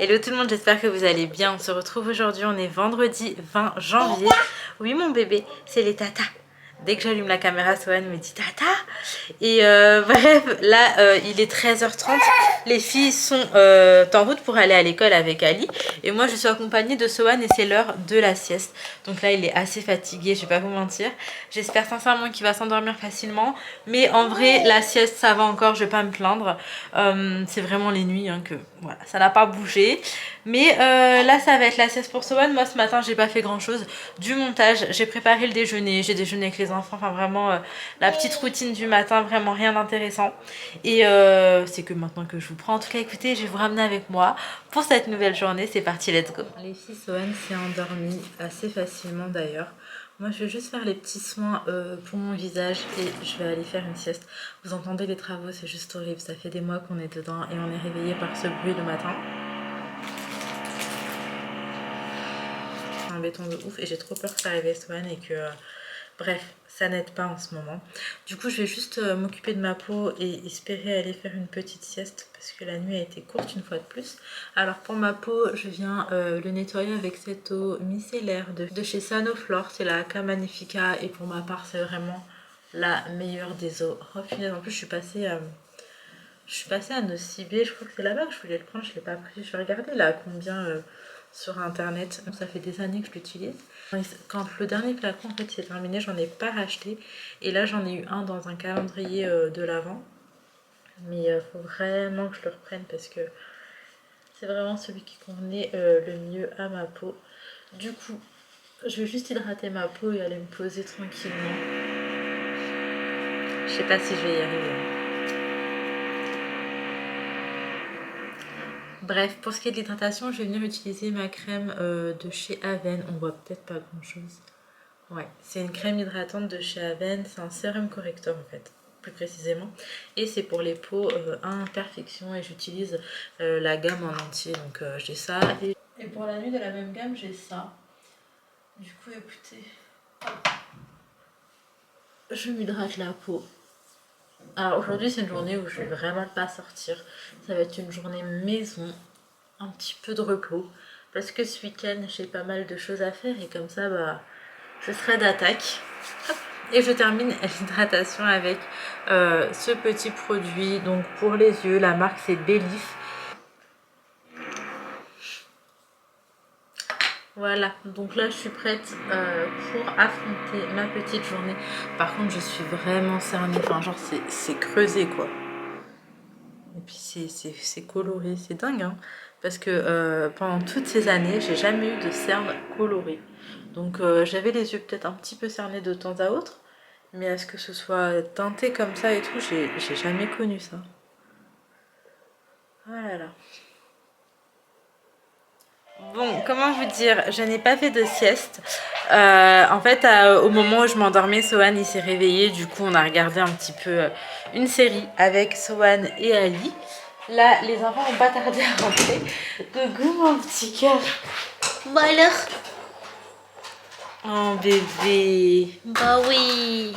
Hello tout le monde, j'espère que vous allez bien. On se retrouve aujourd'hui, on est vendredi 20 janvier. Oui mon bébé, c'est les tatas. Dès que j'allume la caméra, Sohan me dit tata. Et bref, là il est 13h30. Les filles sont en route pour aller à l'école avec Ali. Et moi je suis accompagnée de Sohan et c'est l'heure de la sieste. Donc là il est assez fatigué, je vais pas vous mentir. J'espère sincèrement qu'il va s'endormir facilement. Mais en vrai la sieste ça va encore, je vais pas me plaindre. C'est vraiment les nuits hein, que voilà, ça n'a pas bougé. Mais là ça va être la sieste pour Sohan. Moi ce matin j'ai pas fait grand chose. Du montage, j'ai préparé le déjeuner, j'ai déjeuné avec les enfants. Enfin vraiment la petite routine du matin, vraiment rien d'intéressant. Et c'est que maintenant que je vous prends. En tout cas écoutez, je vais vous ramener avec moi pour cette nouvelle journée. C'est parti, let's go. Les filles, Sohan s'est endormie assez facilement d'ailleurs. Moi je vais juste faire les petits soins pour mon visage et je vais aller faire une sieste. Vous entendez les travaux, c'est juste horrible. Ça fait des mois qu'on est dedans et on est réveillé par ce bruit le matin. C'est un béton de ouf et j'ai trop peur que ça réveille Sohan et que... bref, ça n'aide pas en ce moment. Du coup, je vais juste m'occuper de ma peau et espérer aller faire une petite sieste parce que la nuit a été courte une fois de plus. Alors pour ma peau, je viens le nettoyer avec cette eau micellaire de chez Sanoflore. C'est la Aqua Magnifica et pour ma part, c'est vraiment la meilleure des eaux. Oh punaise, en plus je suis passée à Nocibé. Je crois que c'est là-bas que je voulais le prendre, je ne l'ai pas pris. Je vais regarder là combien... sur internet, donc ça fait des années que je l'utilise. Quand le dernier flacon en fait s'est terminé, j'en ai pas racheté et là j'en ai eu un dans un calendrier de l'Avent, mais il faut vraiment que je le reprenne parce que c'est vraiment celui qui convenait le mieux à ma peau. Du coup je vais juste hydrater ma peau et aller me poser tranquillement. Je sais pas si je vais y arriver. Bref, pour ce qui est de l'hydratation, je vais venir utiliser ma crème de chez Aven. On voit peut-être pas grand chose. Ouais, c'est une crème hydratante de chez Aven. C'est un sérum correcteur en fait, plus précisément. Et c'est pour les peaux à imperfection. Et j'utilise la gamme en entier. Donc j'ai ça. Et pour la nuit de la même gamme, j'ai ça. Du coup, écoutez, je m'hydrate la peau. Alors aujourd'hui, c'est une journée où je vais vraiment pas sortir. Ça va être une journée maison. Un petit peu de repos parce que ce week-end j'ai pas mal de choses à faire et comme ça bah je serai d'attaque. Et je termine l'hydratation avec ce petit produit donc pour les yeux, la marque c'est Belif. Voilà, donc là je suis prête pour affronter ma petite journée. Par contre je suis vraiment cernée, enfin genre c'est creusé quoi. Et puis c'est coloré, c'est dingue hein. Parce que pendant toutes ces années, j'ai jamais eu de cernes colorées. Donc j'avais les yeux peut-être un petit peu cernés de temps à autre. Mais à ce que ce soit teinté comme ça et tout, j'ai jamais connu ça. Oh là là. Bon, comment vous dire, je n'ai pas fait de sieste. En fait, au moment où je m'endormais, Sohan il s'est réveillé. Du coup, on a regardé un petit peu une série avec Sohan et Ali. Là, les enfants n'ont pas tardé à rentrer. Coucou mon petit cœur. Bah alors? Oh bébé. Bah oui.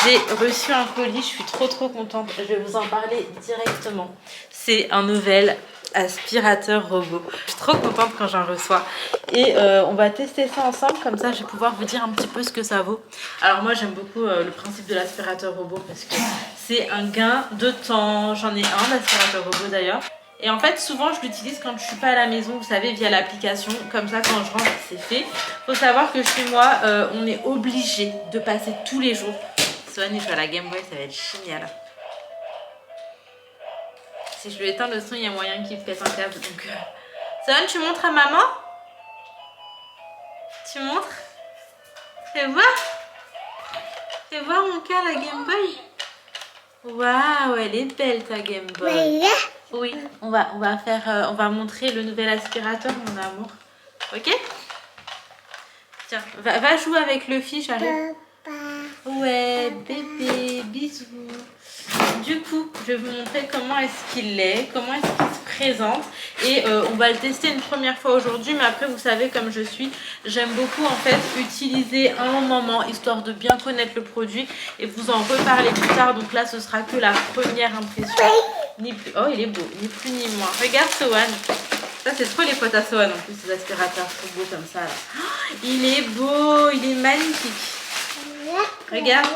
J'ai reçu un colis, je suis trop contente. Je vais vous en parler directement. C'est un nouvel aspirateur robot. Je suis trop contente quand j'en reçois. Et on va tester ça ensemble, comme ça je vais pouvoir vous dire un petit peu ce que ça vaut. Alors moi j'aime beaucoup le principe de l'aspirateur robot parce que c'est un gain de temps. J'en ai un d'aspirateur robot d'ailleurs. Et en fait souvent je l'utilise quand je suis pas à la maison, vous savez, via l'application. Comme ça quand je rentre c'est fait. Faut savoir que chez moi on est obligé de passer tous les jours. Sohan il joue à la Game Boy, ça va être génial. Si je lui éteins le son, il y a moyen qu'il pète un câble. Donc, Sohan, tu montres à maman? Tu montres? Fais voir. Fais voir mon cœur, la Game Boy. Waouh, elle est belle ta Game Boy. Oui, on va montrer le nouvel aspirateur, mon amour. Ok? Tiens, va jouer avec Luffy, j'arrive. Ouais, bébé, bisous. Du coup, je vais vous montrer comment est-ce qu'il est, comment est-ce qu'il se présente. Et on va le tester une première fois aujourd'hui. Mais après, vous savez, comme je suis, j'aime beaucoup en fait utiliser un moment, histoire de bien connaître le produit. Et vous en reparler plus tard. Donc là, ce sera que la première impression. Ni plus... Oh, il est beau, ni plus ni moins. Regarde Sohan. Ça, c'est trop les potes à Sohan en plus, ces aspirateurs trop beaux comme ça. Là. Oh, il est beau, il est magnifique. Regarde.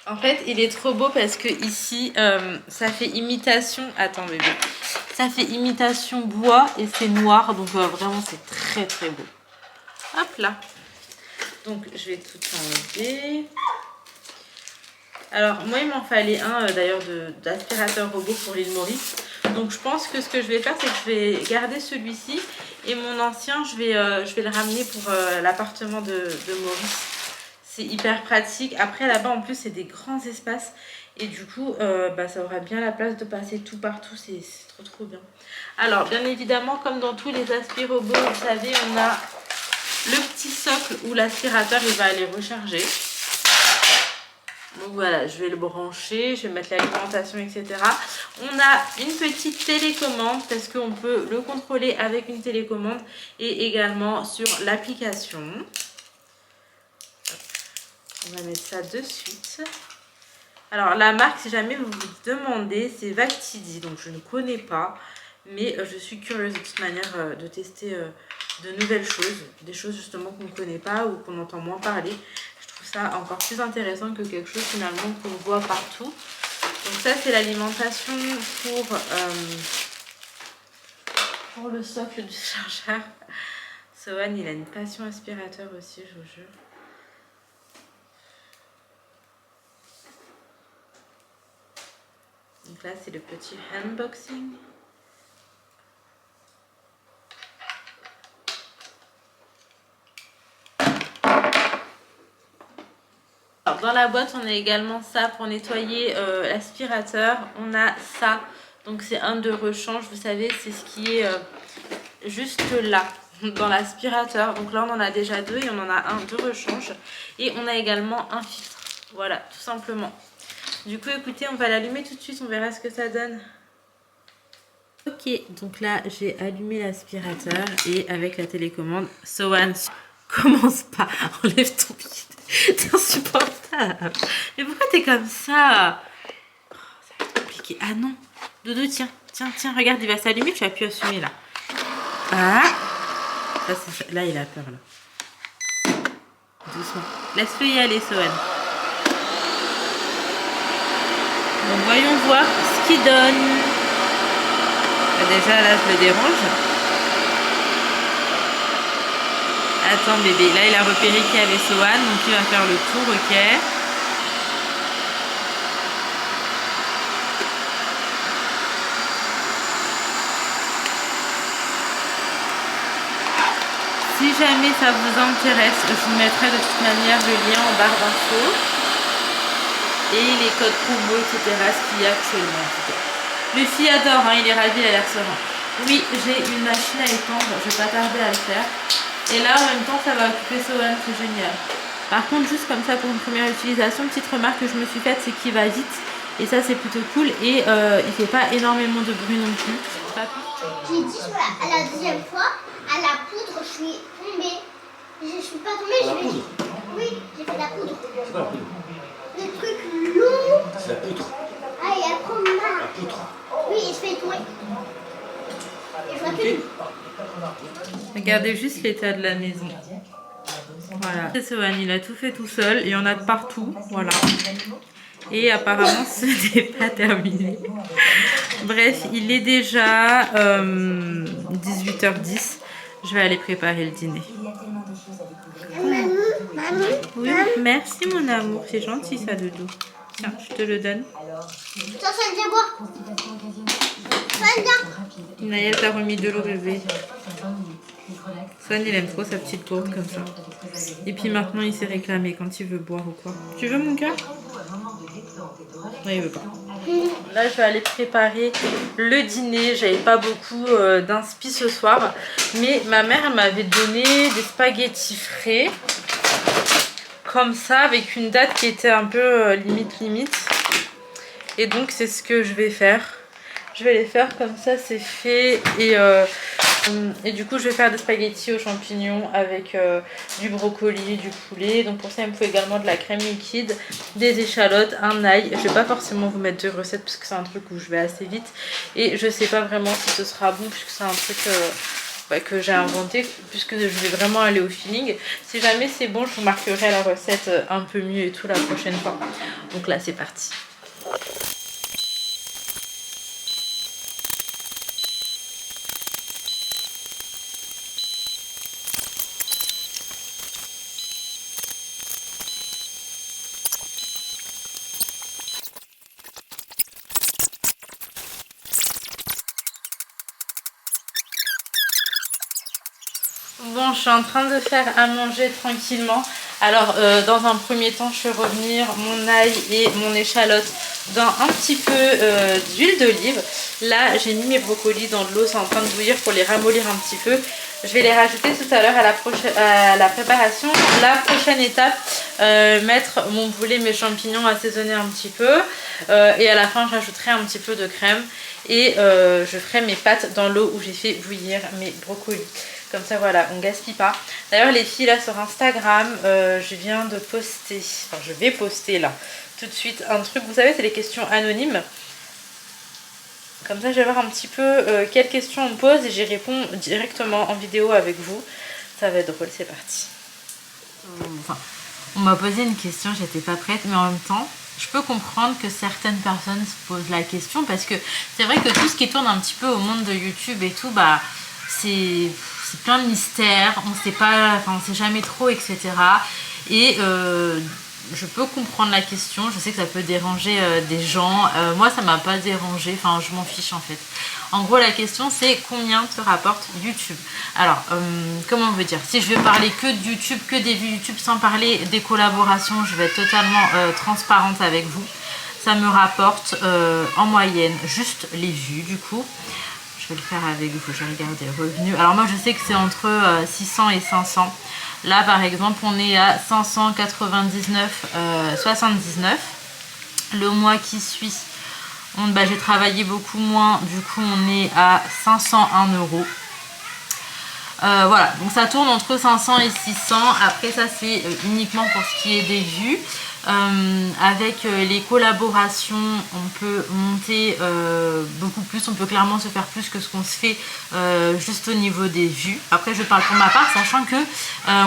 En fait, il est trop beau parce que ici, ça fait imitation... Attends bébé. Ça fait imitation bois et c'est noir. Donc vraiment, c'est très très beau. Hop là. Donc, je vais tout enlever. Alors, moi, il m'en fallait un d'ailleurs d'aspirateur robot pour l'île Maurice. Donc, je pense que ce que je vais faire, c'est que je vais garder celui-ci. Et mon ancien, je vais le ramener pour l'appartement de Maurice. C'est hyper pratique. Après, là-bas, en plus, c'est des grands espaces. Et du coup, ça aura bien la place de passer tout partout. C'est trop, trop bien. Alors, bien évidemment, comme dans tous les aspirarobots, vous savez, on a le petit socle où l'aspirateur, il va aller recharger. Donc voilà, je vais le brancher, je vais mettre l'alimentation, etc. On a une petite télécommande parce qu'on peut le contrôler avec une télécommande et également sur l'application. On va mettre ça de suite. Alors la marque, si jamais vous vous demandez, c'est Vactidi. Donc je ne connais pas, mais je suis curieuse de toute manière de tester de nouvelles choses. Des choses justement qu'on ne connaît pas ou qu'on entend moins parler. Ça encore plus intéressant que quelque chose finalement qu'on voit partout. Donc ça c'est l'alimentation pour le socle du chargeur. Sohan il a une passion aspirateur aussi, je vous jure. Donc là c'est le petit unboxing. Alors, dans la boîte, on a également ça pour nettoyer l'aspirateur. On a ça, donc c'est un de rechange. Vous savez, c'est ce qui est juste là, dans l'aspirateur. Donc là, on en a déjà deux et on en a un de rechange. Et on a également un filtre. Voilà, tout simplement. Du coup, écoutez, on va l'allumer tout de suite. On verra ce que ça donne. Ok, donc là, j'ai allumé l'aspirateur et avec la télécommande, Sohan, commence pas. Enlève ton pied. C'est insupportable. Mais pourquoi t'es comme ça? Oh, ça va être compliqué. Ah non. Dodo, tiens. Tiens, tiens. Regarde, il va s'allumer. Tu as pu assumer là. Ah. Là, il a peur là. Doucement. Laisse-le y aller, Sohan. Donc, voyons voir ce qu'il donne. Déjà, là, je le dérange. Attends bébé, là il a repéré qu'il y avait Sohan, donc il va faire le tour, ok. Si jamais ça vous intéresse, je vous mettrai de toute manière le lien en barre d'infos. Et les codes promo, etc. ce qu'il y a actuellement en tout cas. Lucie adore, hein, il est ravi, il a l'air serein. Oui, j'ai une machine à étendre, je vais pas tarder à le faire. Et là, en même temps, ça va occuper Sohan, c'est génial. Par contre, juste comme ça, pour une première utilisation, petite remarque que je me suis faite, c'est qu'il va vite. Et ça, c'est plutôt cool. Et il fait pas énormément de bruit non plus. J'ai dit à la deuxième fois, à la poudre, je suis tombée. Je suis pas tombée, je vais... Oui, j'ai fait de la poudre. C'est quoi la poudre? Le truc long. C'est la poutre. Ah, il y a trop mal. La poutre. Oui, il se fait tomber. Et je vois plus. Regardez juste l'état de la maison. Voilà. C'est Sohan, il a tout fait tout seul. Il y en a de partout. Voilà. Et apparemment, ce n'est pas terminé. Bref, il est déjà 18h10. Je vais aller préparer le dîner. Oui, merci mon amour. C'est gentil ça, Dodo. Tiens, je te le donne. Ça, viens boire. Ça, viens. Naël t'a remis de l'eau, bébé. Sohan, il aime trop sa petite gourde comme ça. Et puis maintenant, il s'est réclamé quand il veut boire ou quoi. Tu veux, mon cœur? Non, il veut pas. Là, je vais aller préparer le dîner. J'avais pas beaucoup d'inspi ce soir. Mais ma mère, elle m'avait donné des spaghettis frais. Comme ça, avec une date qui était un peu limite. Et donc, c'est ce que je vais faire. Je vais les faire comme ça, c'est fait. Et Et du coup je vais faire des spaghettis aux champignons avec du brocoli, du poulet. Donc pour ça il me faut également de la crème liquide, des échalotes, un ail. Je vais pas forcément vous mettre deux recettes parce que c'est un truc où je vais assez vite. Et je sais pas vraiment si ce sera bon puisque c'est un truc que j'ai inventé, puisque je vais vraiment aller au feeling. Si jamais c'est bon, je vous marquerai la recette un peu mieux et tout la prochaine fois. Donc là c'est parti. Bon, je suis en train de faire à manger tranquillement. Alors, dans un premier temps, je vais revenir mon ail et mon échalote dans un petit peu d'huile d'olive. Là, j'ai mis mes brocolis dans de l'eau, c'est en train de bouillir pour les ramollir un petit peu. Je vais les rajouter tout à l'heure à la préparation. La prochaine étape, mettre mon poulet, mes champignons, assaisonner un petit peu. Et à la fin, j'ajouterai un petit peu de crème. Et je ferai mes pâtes dans l'eau où j'ai fait bouillir mes brocolis. Comme ça voilà, on gaspille pas. D'ailleurs les filles là sur Instagram, je viens de poster, enfin je vais poster là tout de suite un truc, vous savez c'est les questions anonymes. Comme ça je vais voir un petit peu quelles questions on me pose et j'y réponds directement en vidéo avec vous. Ça va être drôle, c'est parti. Enfin, on m'a posé une question, j'étais pas prête, mais en même temps je peux comprendre que certaines personnes se posent la question parce que c'est vrai que tout ce qui tourne un petit peu au monde de YouTube et tout, bah c'est plein de mystères, on sait pas, enfin on sait jamais trop, etc. Et je peux comprendre la question, je sais que ça peut déranger des gens, moi ça m'a pas dérangé, enfin je m'en fiche en fait. En gros la question c'est combien te rapporte YouTube. Alors comment on veut dire, si je vais parler que de YouTube, que des vues YouTube sans parler des collaborations, je vais être totalement transparente avec vous. Ça me rapporte en moyenne juste les vues du coup. Je vais le faire avec vous, je regarde les revenus. Alors moi je sais que c'est entre 600 et 500. Là par exemple on est à 599,79. Le mois qui suit, j'ai travaillé beaucoup moins, du coup on est à 501 €. Voilà, donc ça tourne entre 500 et 600. Après ça c'est uniquement pour ce qui est des vues. Avec les collaborations on peut monter beaucoup plus, on peut clairement se faire plus que ce qu'on se fait juste au niveau des vues. Après je parle pour ma part, sachant que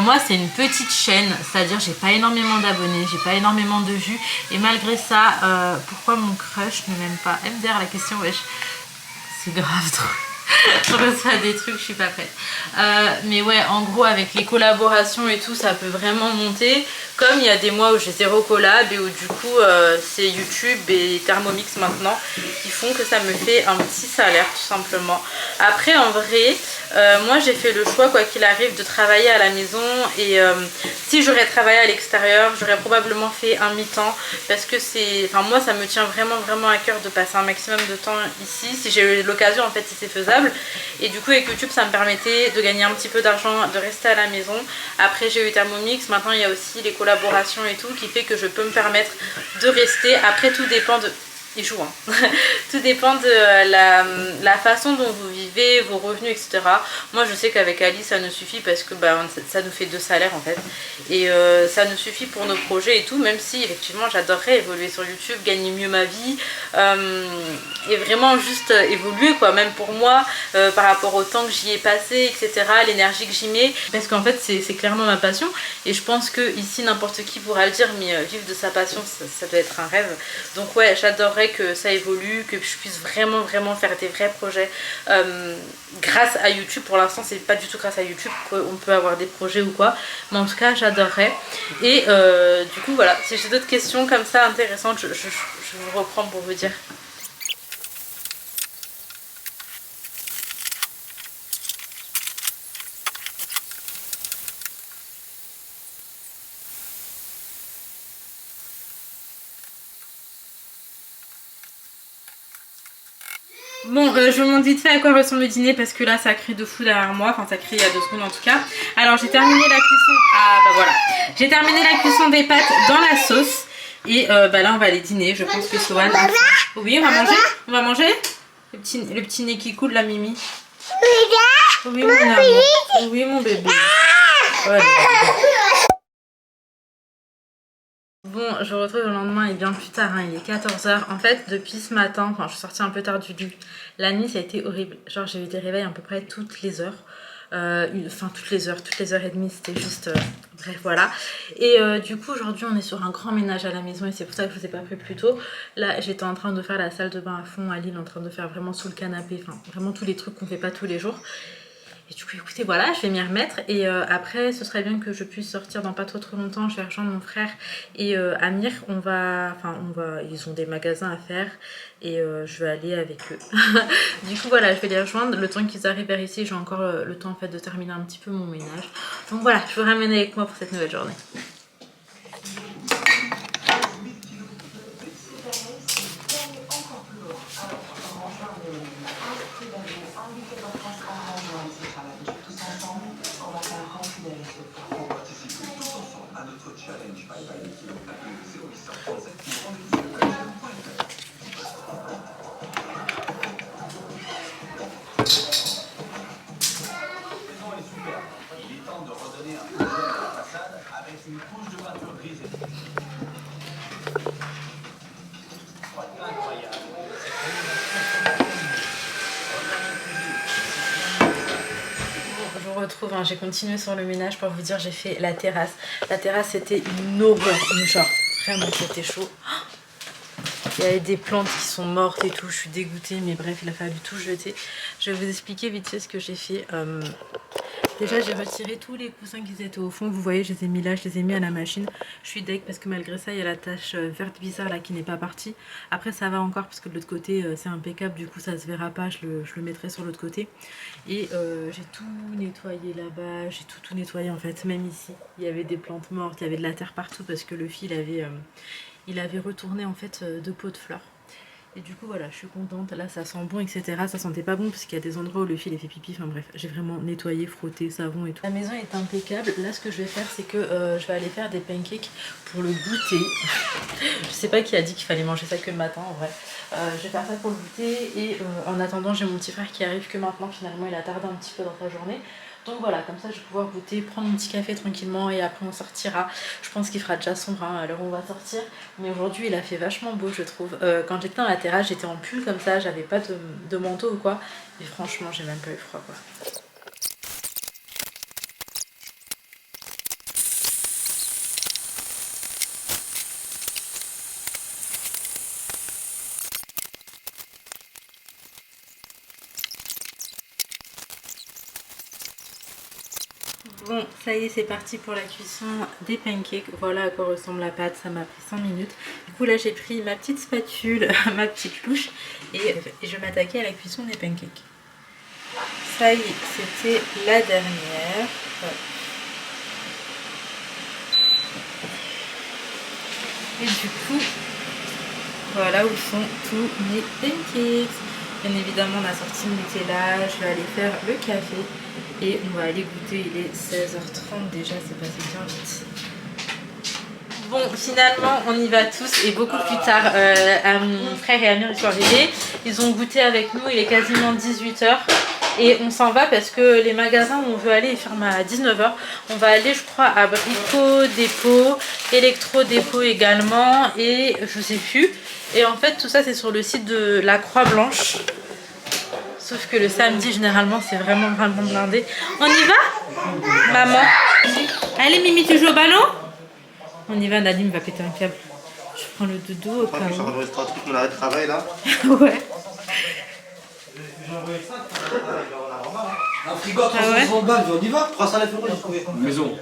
moi c'est une petite chaîne, c'est à dire j'ai pas énormément d'abonnés, j'ai pas énormément de vues et malgré ça pourquoi mon crush ne m'aime pas? MDR la question, wesh, c'est grave trop. Je reçois des trucs, je suis pas prête. Mais ouais, en gros, avec les collaborations et tout, ça peut vraiment monter. Comme il y a des mois où j'ai 0 collab et où du coup, c'est YouTube et Thermomix maintenant qui font que ça me fait un petit salaire tout simplement. Après, en vrai, moi j'ai fait le choix, quoi qu'il arrive, de travailler à la maison. Et si j'aurais travaillé à l'extérieur, j'aurais probablement fait un mi-temps. Parce que c'est... Enfin, moi, ça me tient vraiment à cœur de passer un maximum de temps ici. Si j'ai eu l'occasion, en fait, si c'est faisable. Et du coup avec YouTube ça me permettait de gagner un petit peu d'argent, de rester à la maison. Après j'ai eu Thermomix, maintenant il y a aussi les collaborations et tout qui fait que je peux me permettre de rester. Après tout dépend de... Il joue hein. Tout dépend de la façon dont vous vivez, vos revenus, etc. Moi je sais qu'avec Ali ça nous suffit parce que ça nous fait 2 salaires en fait. Et ça nous suffit pour nos projets et tout, même si effectivement j'adorerais évoluer sur YouTube, gagner mieux ma vie et vraiment juste évoluer quoi, même pour moi par rapport au temps que j'y ai passé, etc. L'énergie que j'y mets, parce qu'en fait c'est clairement ma passion et je pense que ici n'importe qui pourra le dire, mais vivre de sa passion ça doit être un rêve. Donc ouais, j'adorerais que ça évolue, que je puisse vraiment faire des vrais projets grâce à YouTube. Pour l'instant c'est pas du tout grâce à YouTube qu'on peut avoir des projets ou quoi, mais en tout cas j'adorerais. Et du coup voilà, si j'ai d'autres questions comme ça intéressantes, je vous reprends pour vous dire. Bon, je vous montre vite fait à quoi ressemble le dîner parce que là ça crie de fou derrière moi, enfin ça crie il y a 2 secondes en tout cas. Alors j'ai terminé la cuisson, voilà, j'ai terminé la cuisson des pâtes dans la sauce et là on va aller dîner, je pense que Sohan... Oui, on va manger, le petit nez qui coule la Mimi. Oui, mon amour. Oui, mon bébé. Ouais. Bon, je vous retrouve le lendemain et bien plus tard, hein, il est 14 h. En fait, depuis ce matin, enfin, je suis sortie un peu tard du lit. La nuit, ça a été horrible. Genre, j'ai eu des réveils à peu près toutes les heures. Enfin, toutes les heures et demie, c'était juste... bref, voilà. Et du coup, aujourd'hui, on est sur un grand ménage à la maison et c'est pour ça que je vous ai pas pris plus tôt. Là, j'étais en train de faire la salle de bain à fond, Aline en train de faire vraiment sous le canapé, enfin, vraiment tous les trucs qu'on fait pas tous les jours. Et du coup, écoutez, voilà, je vais m'y remettre. Et après, ce serait bien que je puisse sortir dans pas trop longtemps. Je vais rejoindre mon frère et Amir. Ils ont des magasins à faire. Et je vais aller avec eux. Du coup, voilà, je vais les rejoindre. Le temps qu'ils arrivent vers ici, j'ai encore le temps en fait de terminer un petit peu mon ménage. Donc voilà, je vous ramène avec moi pour cette nouvelle journée. J'ai continué sur le ménage pour vous dire, j'ai fait la terrasse. La terrasse, c'était une horreur, genre vraiment c'était chaud. Il y avait des plantes qui sont mortes et tout, je suis dégoûtée, mais bref, il a fallu tout jeter. Je vais vous expliquer vite fait ce que j'ai fait. Déjà, j'ai retiré tous les coussins qui étaient au fond. Vous voyez, je les ai mis là, je les ai mis à la machine. Je suis deg parce que malgré ça, il y a la tache verte bizarre là qui n'est pas partie. Après, ça va encore parce que de l'autre côté, c'est impeccable. Du coup, ça se verra pas. Je le mettrai sur l'autre côté. Et j'ai tout nettoyé là-bas. J'ai tout nettoyé en fait. Même ici, il y avait des plantes mortes. Il y avait de la terre partout parce que le fil il avait retourné en fait 2 pots de fleurs. Et du coup voilà, je suis contente, là ça sent bon etc, ça sentait pas bon parce qu'il y a des endroits où le fil est fait pipi, enfin bref, j'ai vraiment nettoyé, frotté, savon et tout. La maison est impeccable, là ce que je vais faire c'est que je vais aller faire des pancakes pour le goûter. Je sais pas qui a dit qu'il fallait manger ça que le matin en vrai. Je vais faire ça pour le goûter et en attendant j'ai mon petit frère qui arrive que maintenant, finalement il a tardé un petit peu dans sa journée. Donc voilà, comme ça je vais pouvoir goûter, prendre mon petit café tranquillement et après on sortira. Je pense qu'il fera déjà sombre à l'heure où on va sortir. Mais aujourd'hui il a fait vachement beau je trouve. Quand j'étais dans la terrasse j'étais en pull comme ça, j'avais pas de manteau ou quoi. Et franchement j'ai même pas eu froid quoi. Bon, ça y est, c'est parti pour la cuisson des pancakes. Voilà à quoi ressemble la pâte, ça m'a pris 5 minutes. Du coup là j'ai pris ma petite spatule, ma petite louche et je vais m'attaquer à la cuisson des pancakes. Ça y est, c'était la dernière. Et du coup, voilà où sont tous mes pancakes. Bien évidemment, on a sorti le Nutella, je vais aller faire le café et on va aller goûter. Il est 16h30 déjà, c'est passé bien vite. Bon, finalement, on y va tous et beaucoup plus tard. Mon frère et Amir ils sont arrivés, ils ont goûté avec nous, il est quasiment 18 h. Et on s'en va parce que les magasins où on veut aller ils ferment à 19 h. On va aller, je crois, à Brico Dépôt, Electro Dépôt également et je sais plus. Et en fait, tout ça, c'est sur le site de la Croix-Blanche. Sauf que le samedi, généralement, c'est vraiment blindé. On y va, maman? Allez, Mimi, tu joues au ballon? On y va, Nadim va péter un câble. Je prends le dodo au cas où. Je suis en train de rester un truc, on arrête de travail là. Ouais. Un frigo à 360 balles, on y va? 300 euros, j'ai trouvé. Maison.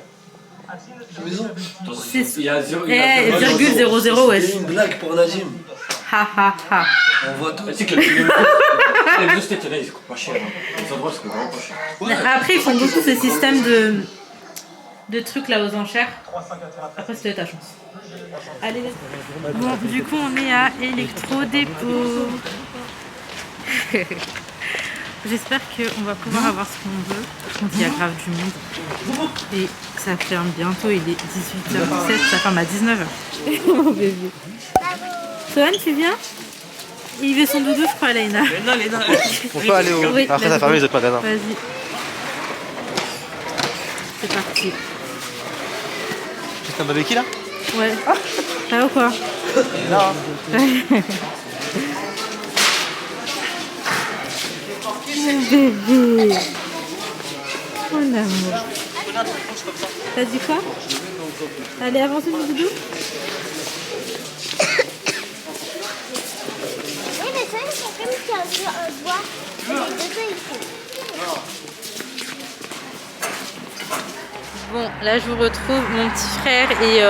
Il y a 0,00 wesh. C'est une blague pour Nadim. Ha ha ha. On voit tout. C'est que les deux c'était là, ils coûtent pas cher. Les endroits c'est vraiment pas cher. Après ils font beaucoup ce système de trucs là aux enchères. Après c'était ta chance. Allez. Bon du coup on est à Electro Dépôt. J'espère qu'on va pouvoir avoir ce qu'on veut. Je pense qu'il y a grave du monde. Et ça ferme bientôt, il est 18h17, ça ferme à 19h. Mon bébé. Sohan, tu viens? Il veut son doudou, je crois, Léna. On peut aller au... Oui, après ça ferme les autres magasins. Vas-y. c'est parti. C'est un barbecue là? Ouais. Ça va ou quoi? Non. Bébé. Mon amour. T'as dit quoi? Allez, avancez mon doudou. Oui, mais ça, ils sont comme si un doigt. Les deux, ils font. Bon, là je vous retrouve, mon petit frère et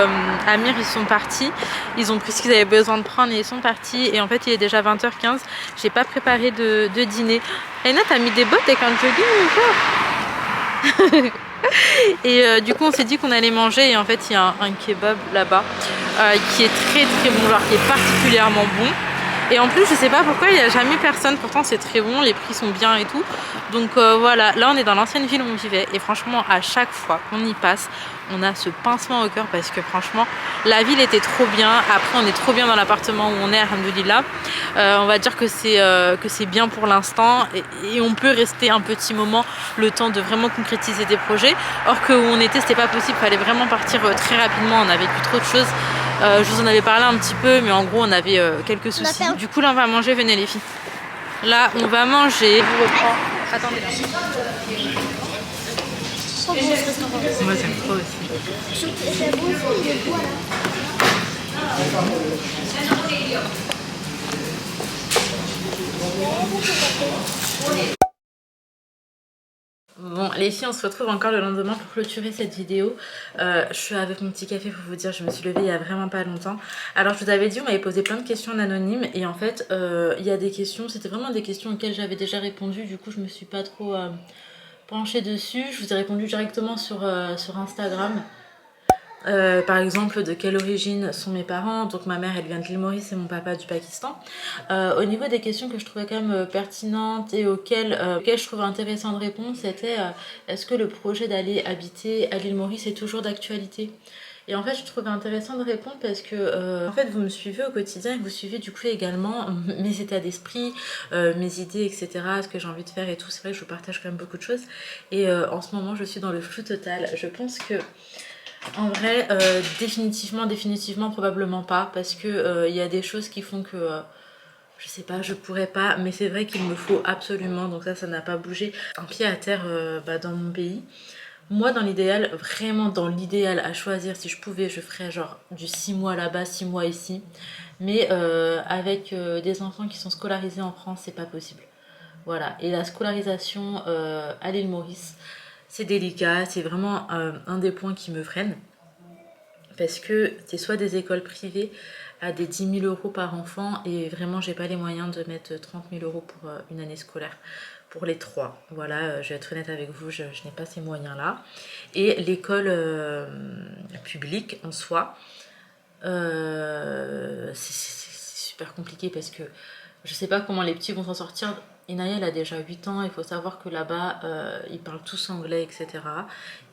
Amir, ils sont partis. Ils ont pris ce qu'ils avaient besoin de prendre et ils sont partis. Et en fait, il est déjà 20h15. J'ai pas préparé de dîner. Aina, t'as mis des bottes avec un jogging ou quoi? Et du coup, on s'est dit qu'on allait manger. Et en fait, il y a un kebab là-bas qui est très très bon, genre qui est particulièrement bon. Et en plus, je sais pas pourquoi, il n'y a jamais personne. Pourtant, c'est très bon, les prix sont bien et tout. Donc voilà, là, on est dans l'ancienne ville où on vivait. Et franchement, à chaque fois qu'on y passe, on a ce pincement au cœur parce que franchement, la ville était trop bien. Après, on est trop bien dans l'appartement où on est, alhamdoulilah. On va dire que c'est bien pour l'instant. Et on peut rester un petit moment, le temps de vraiment concrétiser des projets. Or que où on était, c'était pas possible. Il fallait vraiment partir très rapidement. On avait vu trop de choses. Je vous en avais parlé un petit peu, mais en gros on avait quelques soucis. Du coup là on va manger, venez les filles. Là on va manger. Je vous reprends. Attendez là. Moi j'aime trop aussi. Bon les filles, on se retrouve encore le lendemain pour clôturer cette vidéo. Je suis avec mon petit café pour vous dire, je me suis levée il y a vraiment pas longtemps. Alors je vous avais dit, on m'avait posé plein de questions en anonyme et en fait il y a des questions, c'était vraiment des questions auxquelles j'avais déjà répondu. Du coup je me suis pas trop penchée dessus. Je vous ai répondu directement sur Instagram. Par exemple, de quelle origine sont mes parents. Donc ma mère elle vient de l'île Maurice et mon papa du Pakistan. Au niveau des questions que je trouvais quand même pertinentes et auxquelles je trouvais intéressant de répondre, c'était est-ce que le projet d'aller habiter à l'île Maurice est toujours d'actualité? Et en fait je trouvais intéressant de répondre parce que en fait vous me suivez au quotidien et vous suivez du coup également mes états d'esprit, mes idées, etc., ce que j'ai envie de faire et tout. C'est vrai que je vous partage quand même beaucoup de choses et en ce moment je suis dans le flou total. Je pense que en vrai, définitivement, probablement pas, parce que y a des choses qui font que, je sais pas, je pourrais pas, mais c'est vrai qu'il me faut absolument, donc ça n'a pas bougé, un pied à terre dans mon pays. Moi, dans l'idéal, vraiment dans l'idéal à choisir, si je pouvais, je ferais genre du 6 mois là-bas, 6 mois ici, mais avec des enfants qui sont scolarisés en France, c'est pas possible. Voilà, et la scolarisation à l'île Maurice, c'est délicat, c'est vraiment un des points qui me freine. Parce que c'est soit des écoles privées à des 10 000 euros par enfant et vraiment j'ai pas les moyens de mettre 30 000 euros pour une année scolaire. Pour les trois, voilà, je vais être honnête avec vous, je n'ai pas ces moyens-là. Et l'école publique en soi, c'est super compliqué parce que je sais pas comment les petits vont s'en sortir. Inaya elle a déjà 8 ans, il faut savoir que là-bas ils parlent tous anglais, etc.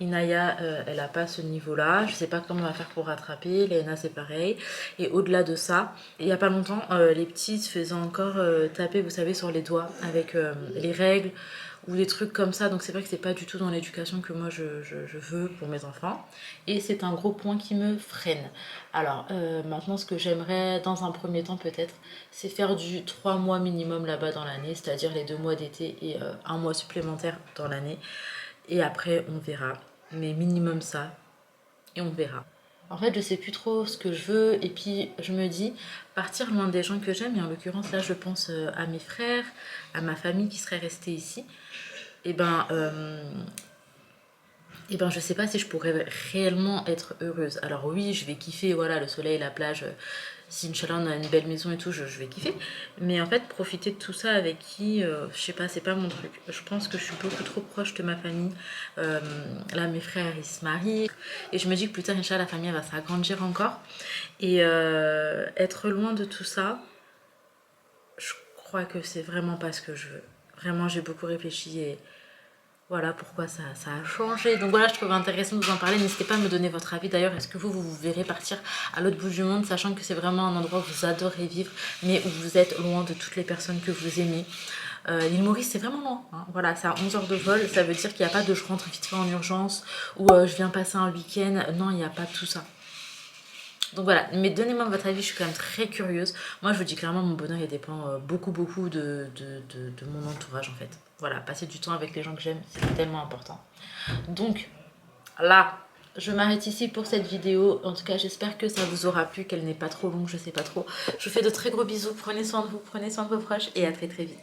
Inaya elle a pas ce niveau-là, je sais pas comment on va faire pour rattraper. Léna c'est pareil. Et au-delà de ça, il y a pas longtemps les petits se faisaient encore taper, vous savez, sur les doigts avec les règles ou des trucs comme ça. Donc c'est vrai que c'est pas du tout dans l'éducation que moi je veux pour mes enfants. Et c'est un gros point qui me freine. Alors maintenant ce que j'aimerais dans un premier temps peut-être, c'est faire du 3 mois minimum là-bas dans l'année, c'est-à-dire les 2 mois d'été et 1 mois supplémentaire dans l'année. Et après on verra, mais minimum ça, et on verra. En fait je sais plus trop ce que je veux et puis je me dis partir loin des gens que j'aime, et en l'occurrence là je pense à mes frères, à ma famille qui serait restée ici. Et ben je sais pas si je pourrais réellement être heureuse. Alors oui, je vais kiffer, voilà, le soleil, la plage. Si Inch'Allah on a une belle maison et tout, je vais kiffer. Mais en fait, profiter de tout ça avec qui, je sais pas, c'est pas mon truc. Je pense que je suis beaucoup trop proche de ma famille. Là, mes frères, ils se marient. Et je me dis que plus tard, Inch'Allah, la famille elle va s'agrandir encore. Et être loin de tout ça, je crois que c'est vraiment pas ce que je veux. Vraiment, j'ai beaucoup réfléchi et voilà pourquoi ça a changé. Donc voilà, je trouve intéressant de vous en parler. N'hésitez pas à me donner votre avis. D'ailleurs, est-ce que vous verrez partir à l'autre bout du monde, sachant que c'est vraiment un endroit où vous adorez vivre, mais où vous êtes loin de toutes les personnes que vous aimez. L'île Maurice, c'est vraiment loin. Hein. Voilà, c'est à 11 heures de vol. Ça veut dire qu'il n'y a pas de je rentre vite fait en urgence ou je viens passer un week-end. Non, il n'y a pas tout ça. Donc voilà, mais donnez-moi votre avis, je suis quand même très curieuse. Moi, je vous dis clairement, mon bonheur, il dépend beaucoup de mon entourage, en fait. Voilà, passer du temps avec les gens que j'aime, c'est tellement important. Donc, là, je m'arrête ici pour cette vidéo. En tout cas, j'espère que ça vous aura plu, qu'elle n'est pas trop longue, je sais pas trop. Je vous fais de très gros bisous, prenez soin de vous, prenez soin de vos proches et à très très vite.